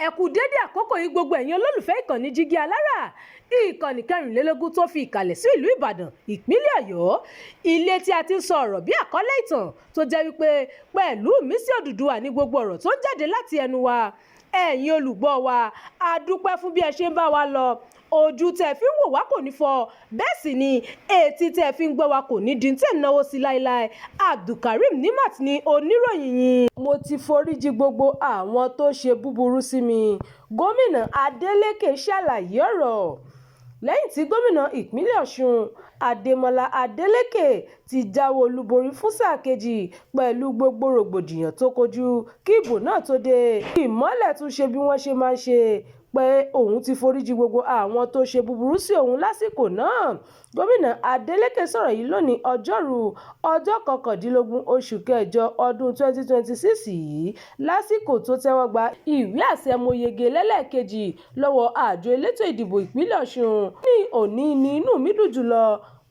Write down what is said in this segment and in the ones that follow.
ẹ kú dédé àkókò yìí gbogbo ẹ̀yin olólùfẹ́ ìkànnì Jígí Alára, ìkànnì kẹrìnlélógún tó fi ìkàlẹ̀ sí ìlú Ìbàdàn, ìpínlẹ̀ Ọ̀yọ́, ilé tí a ti ń sọ ọ̀rọ̀ bí àkọlé ìtàn tó jẹ́ wípé pẹ̀lú ìmísí Odùduwà ní gbogbo ọ̀rọ̀ tó ń jáde láti ẹnu wa. Ẹ̀yin olùgbọ́ wa, a dúpẹ́ fún bí ẹ ṣe ń bá wa lọ. Ojú tẹ́ fi ń wò wá kò ní fọ́, bẹ́ẹ̀ sì ni etí tẹ́ fi ń gbọ́ wa kò ní di tẹ́ ń náwó sí láéláé. Abdulkareem Nimat ni oníròyìn yìí. Mo ti foríjì gbogbo àwọn tó ṣe búburú sí mi. Gómìnà Adeleke ṣàlàyé ọ̀rọ̀ lẹ́yìn tí gómìnà ìpínlẹ̀ Ọ̀ṣun Adémọ́lá Adeleke ti jáwé olúborí fún sáà kejì pẹ̀lú gbogbo rògbòdìyàn tó kojú kí ìbò náà tó dé. Ìmọ́lẹ̀ tún ṣe bí wọ́n ṣe máa ń ṣe pé òun ti foríjì gbogbo àwọn tó ṣe búburú sí òun lásìkò náà. Gómìnà Adeleke sọ̀rọ̀ yìí lónìí ọjọ́rú ọjọ́ 19 oṣù kẹjọ ọdún 2026 yìí lásìkò tó tẹ́wọ́ gba ìwé àṣẹ mọ̀yege lẹ́lẹ́kejì lọ́wọ́ àjọ elétò ìdìbò ìpínlẹ̀ Ọ̀ṣun. Ní òní ni inú mi dùn jùlọ,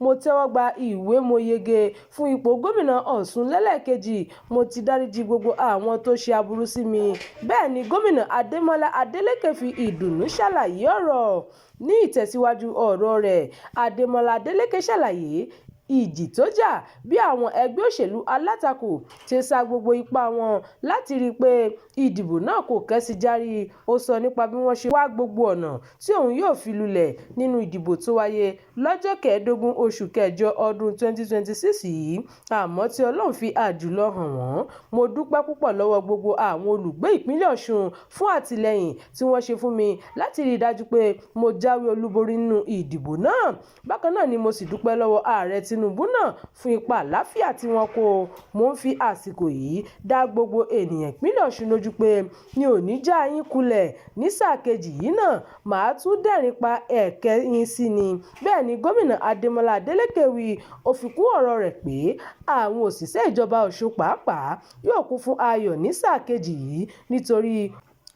mo tẹ́wọ́ gba ìwé mọ̀yege fún ipò gómìnà Ọ̀ṣun lẹ́lẹ́kejì. Mo ti dáríjì gbogbo àwọn tó ṣe aburú sí mi. Bẹ́ẹ̀ ni gómìnà Adémọ́lá Adeleke fi ìdùnnú ṣàlàyé ọ̀rọ̀. Ní ìtẹ̀síwájú ọ̀rọ̀ rẹ̀, Adémọ́lá Adeleke ṣàlàyé ìjì tó jà bí àwọn ẹgbẹ́ òṣèlú alátakò ti sa gbogbo ipá wọn láti rí i pé ìdìbò náà kò kẹ́sì járí. Ó sọ nípa bí wọ́n ṣe wá gbogbo ọ̀nà tí òun yóò fi lulẹ̀ nínú ìdìbò tó wáyé lọ́jọ́ 15 oṣù kẹjọ ọdún 2026 yìí, àmọ́ tí Ọlọ́run fi àjùlọ hàn wọ́n. Mo dúpẹ́ púpọ̀ lọ́wọ́ gbogbo àwọn olùgbé ìpínlẹ̀ Ọ̀ṣun fún àtìlẹ́yìn tí wọ́n ṣe fún mi láti rí i dájú pé mo jáwé olúborí nínú ìdìbò náà. Bákan náà ni mo sì dúpẹ́ lọ́wọ́ ààrẹ Tinubu náà fún ipa àlàáfíà tí wọ́n kó. Mo ń fi àsìkò yìí dá gbogbo ènìyàn ìpínlẹ̀ Ọ̀ṣun lójú pé mi ò ní já yín kulẹ̀ ní sáà kejì yìí náà, màá tún dẹ̀rín pa ẹ̀kẹ́ yín sí ni. Bẹ́ẹ̀ ni gómìnà Adémọ́lá Adeleke wí, ó fi kún ọ̀rọ̀ rẹ̀ pé àwọn òṣìṣẹ́ ìjọba Ọ̀ṣun pàápàá yóò kún fún ayọ̀ ní sáà kejì yìí nítorí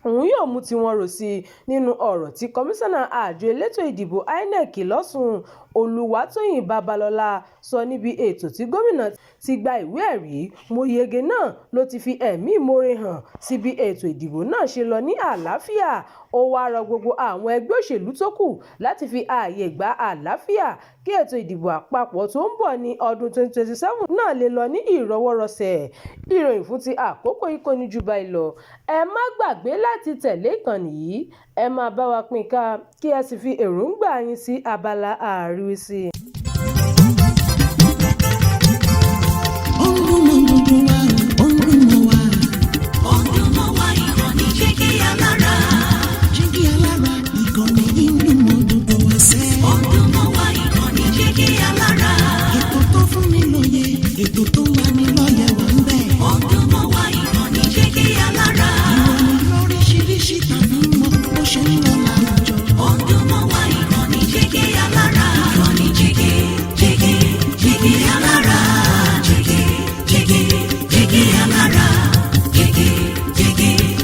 òun yóò mú tiwọn rò sí nínú ọ̀rọ̀ tí kọmíṣánná àjọ elétò ìdìbò INEC lọ́sùn Olúwatóyìn Babalọ́lá sọ níbi ètò tí gómìnà ti gba ìwé ẹ̀rí mọ̀yege náà ló ti fi ẹ̀mí ìmoore hàn sí bí ètò ìdìbò náà ṣe lọ ní àlàáfíà. Ó wá rọ gbogbo àwọn ẹgbẹ́ òṣèlú tó kù láti fi ààyè gba àlàáfíà kí ètò ìdìbò àpapọ̀ tó ń bọ̀ ní ọdún 2027 náà lè lọ ní ìrọwọ́rọsẹ̀. Ìròyìn fún ti àkókò yìí kò ní jù báyìí lọ. Ẹ má gbàgbé láti tẹ̀lé ìkànnì yìí, ẹ máa bá wa pín ká kí ẹ sì fi èròǹgbà yín sí abala àríwísí. Ètò tó wà ní lọ́yẹ̀ wà ń bẹ̀. Ọdún mọ́ wá ìkànnì Jígí Alára. Ìròyìn lóríṣiríṣi tàbí mọ bó ṣe ń lọ láwùjọ. Ọdún mọ́ wá ìkànnì Jígí Alára. Ìkànnì Jígí Alára. Jígí Alára.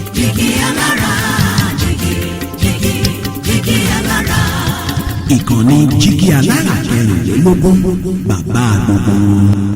Jígí Alára. Jígí Alára. Ìkànnì Jígí Alára 24, bàbá gbogbo.